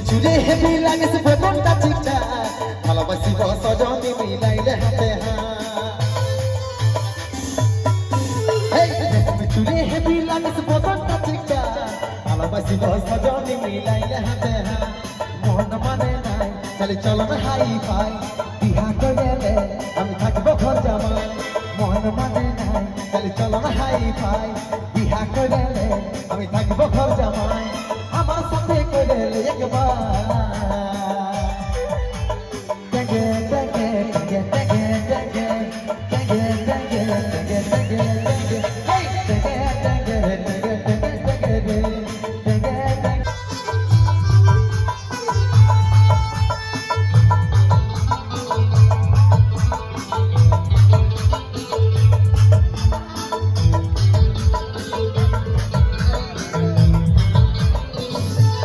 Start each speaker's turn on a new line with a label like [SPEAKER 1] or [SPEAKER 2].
[SPEAKER 1] চুরে হেবি লাগে সে বদনটা ঠিকঠাক ভালোবাসি সজনী মিলাইলে হাতে চুরে হেবি লাগে সে বদনটা ঠিকঠাক ভালোবাসি সজনী মিলাইলে হাতে মন মানে নাই চলে চলো না হাই ফাই বিহা করলে আমি থাকবো ঘর জামাই মন মানে নাই চলে চলো না হাই ফাই বিহা করলে আমি থাকবো ঘর জামাই আমার সাথে করলে একবার